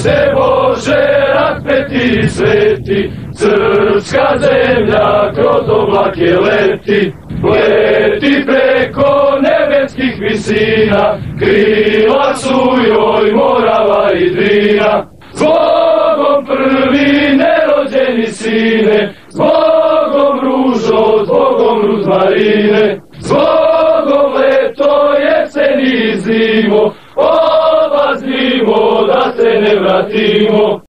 Hrište Bože, rakpeti sveti, srpska zemlja kroz oblake leti. Leti preko nebeskih visina, krila su joj Morava i Drina. Zbogom prvi nerođeni sine, zbogom ružo, zbogom ruzmarine, zbogom leto, jesen i zimo, odlazimo da se ne vratimo.